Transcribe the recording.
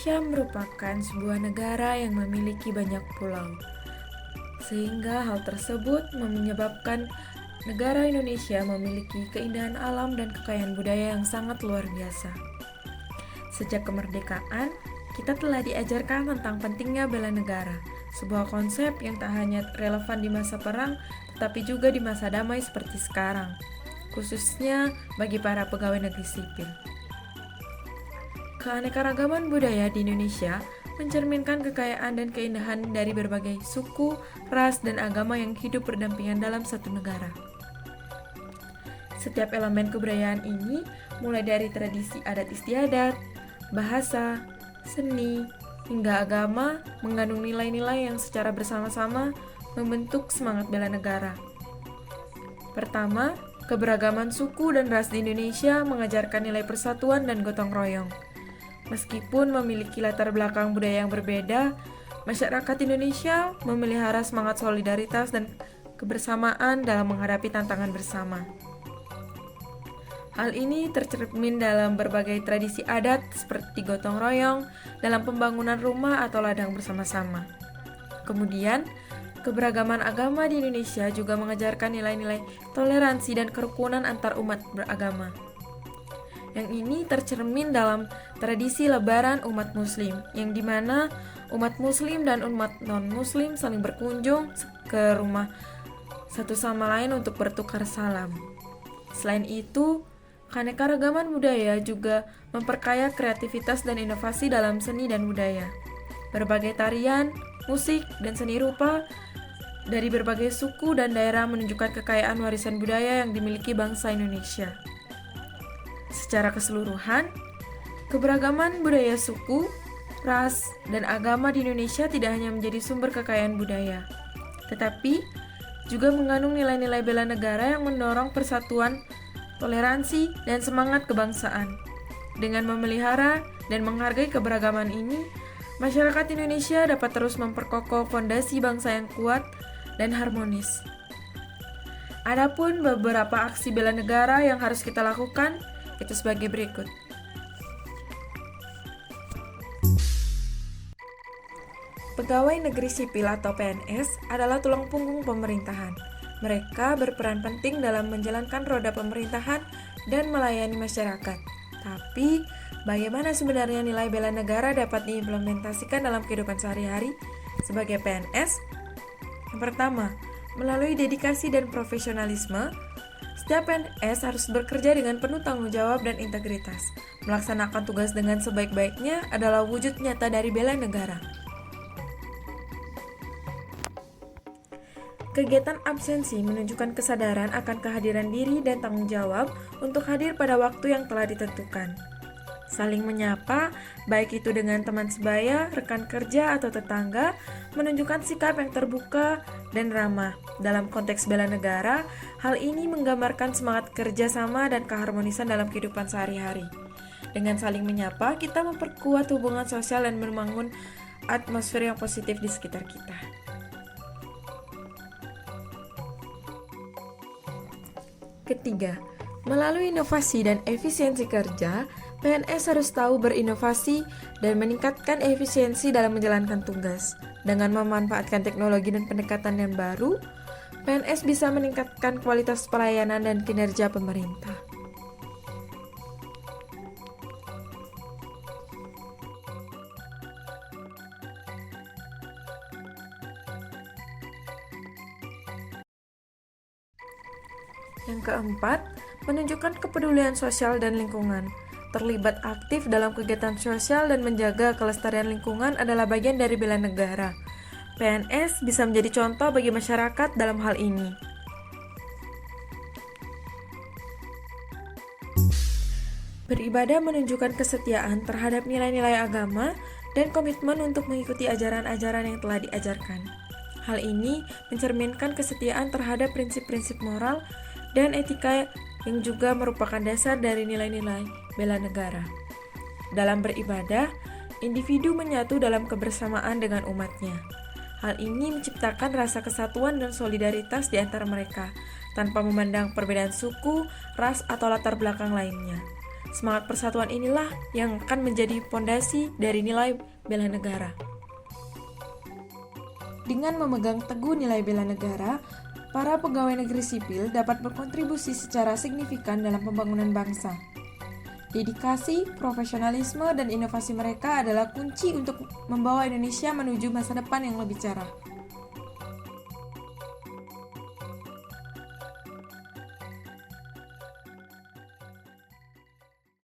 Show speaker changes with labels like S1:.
S1: Indonesia merupakan sebuah negara yang memiliki banyak pulau, sehingga hal tersebut menyebabkan negara Indonesia memiliki keindahan alam dan kekayaan budaya yang sangat luar biasa. Sejak kemerdekaan, kita telah diajarkan tentang pentingnya bela negara, sebuah konsep yang tak hanya relevan di masa perang, tetapi juga di masa damai seperti sekarang, khususnya bagi para pegawai negeri sipil. Keanekaragaman budaya di Indonesia mencerminkan kekayaan dan keindahan dari berbagai suku, ras, dan agama yang hidup berdampingan dalam satu negara. Setiap elemen kebudayaan ini, mulai dari tradisi adat istiadat, bahasa, seni, hingga agama, mengandung nilai-nilai yang secara bersama-sama membentuk semangat bela negara. Pertama, keberagaman suku dan ras di Indonesia mengajarkan nilai persatuan dan gotong royong. Meskipun memiliki latar belakang budaya yang berbeda, masyarakat Indonesia memelihara semangat solidaritas dan kebersamaan dalam menghadapi tantangan bersama. Hal ini tercermin dalam berbagai tradisi adat seperti gotong royong dalam pembangunan rumah atau ladang bersama-sama. Kemudian, keberagaman agama di Indonesia juga mengajarkan nilai-nilai toleransi dan kerukunan antar umat beragama. Yang ini tercermin dalam tradisi lebaran umat muslim, yang dimana umat muslim dan umat non-muslim saling berkunjung ke rumah satu sama lain untuk bertukar salam. Selain itu, keanekaragaman budaya juga memperkaya kreativitas dan inovasi dalam seni dan budaya. Berbagai tarian, musik, dan seni rupa dari berbagai suku dan daerah menunjukkan kekayaan warisan budaya yang dimiliki bangsa Indonesia. Secara keseluruhan, keberagaman budaya suku, ras, dan agama di Indonesia tidak hanya menjadi sumber kekayaan budaya, tetapi juga mengandung nilai-nilai bela negara yang mendorong persatuan, toleransi, dan semangat kebangsaan. Dengan memelihara dan menghargai keberagaman ini, masyarakat Indonesia dapat terus memperkokoh fondasi bangsa yang kuat dan harmonis. Adapun beberapa aksi bela negara yang harus kita lakukan, itu sebagai berikut. Pegawai negeri sipil atau PNS adalah tulang punggung pemerintahan. Mereka berperan penting dalam menjalankan roda pemerintahan dan melayani masyarakat. Tapi, bagaimana sebenarnya nilai bela negara dapat diimplementasikan dalam kehidupan sehari-hari sebagai PNS? Yang pertama, melalui dedikasi dan profesionalisme, setiap PNS harus bekerja dengan penuh tanggung jawab dan integritas. Melaksanakan tugas dengan sebaik-baiknya adalah wujud nyata dari bela negara. Kegiatan absensi menunjukkan kesadaran akan kehadiran diri dan tanggung jawab untuk hadir pada waktu yang telah ditentukan. Saling menyapa, baik itu dengan teman sebaya, rekan kerja, atau tetangga, menunjukkan sikap yang terbuka dan ramah. Dalam konteks bela negara, hal ini menggambarkan semangat kerjasama dan keharmonisan dalam kehidupan sehari-hari. Dengan saling menyapa, kita memperkuat hubungan sosial dan membangun atmosfer yang positif di sekitar kita. Ketiga, melalui inovasi dan efisiensi kerja, PNS harus tahu berinovasi dan meningkatkan efisiensi dalam menjalankan tugas. Dengan memanfaatkan teknologi dan pendekatan yang baru, PNS bisa meningkatkan kualitas pelayanan dan kinerja pemerintah. Yang keempat, menunjukkan kepedulian sosial dan lingkungan. Terlibat aktif dalam kegiatan sosial dan menjaga kelestarian lingkungan adalah bagian dari bela negara. PNS bisa menjadi contoh bagi masyarakat dalam hal ini. Beribadah menunjukkan kesetiaan terhadap nilai-nilai agama dan komitmen untuk mengikuti ajaran-ajaran yang telah diajarkan. Hal ini mencerminkan kesetiaan terhadap prinsip-prinsip moral dan etika yang juga merupakan dasar dari nilai-nilai bela negara. Dalam beribadah, individu menyatu dalam kebersamaan dengan umatnya. Hal ini menciptakan rasa kesatuan dan solidaritas di antara mereka, tanpa memandang perbedaan suku, ras, atau latar belakang lainnya. Semangat persatuan inilah yang akan menjadi fondasi dari nilai bela negara. Dengan memegang teguh nilai bela negara, para pegawai negeri sipil dapat berkontribusi secara signifikan dalam pembangunan bangsa. Dedikasi, profesionalisme, dan inovasi mereka adalah kunci untuk membawa Indonesia menuju masa depan yang lebih cerah.